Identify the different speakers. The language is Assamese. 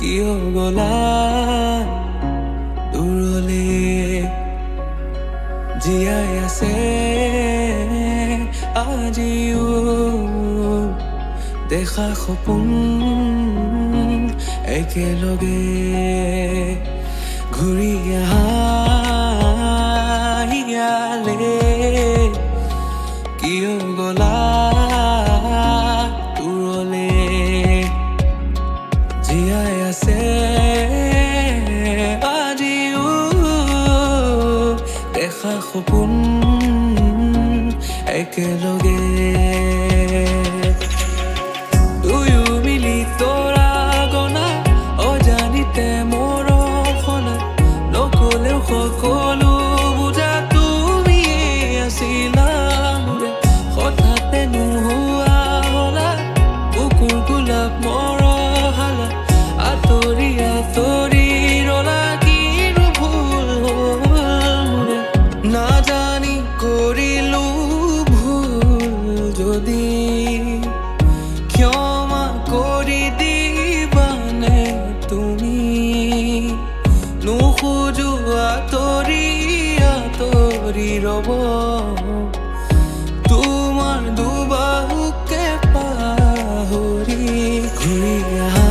Speaker 1: কিয় গলা দূৰলে জীয়াই আছে আজিও দেখা সপোন একেলগে ঘূৰি আহা ইয়ালে কিয় গলা দূৰলে জীয়াই আছে আজিও দেখা সপোন একেলগে দুয়ো মিলি তৰা গনা অজানিতে মোৰ সনা নকলেও সকলো বুজা তুমিয়ে আছিলা মোৰে হঠাতে নোহোৱা হলা বুকুৰ গোলাপ মৰহালা আঁতৰি আঁতৰি ৰলা কিনো ভুল হ'ল মোৰে নাজানি কৰিলো ভুল যদি ক্ষমা কৰি দিবানে তুমি নোখোজো আঁতৰি আঁতৰি ৰব তোমাৰ দুবাহুকে পাহৰি ঘূৰি আহা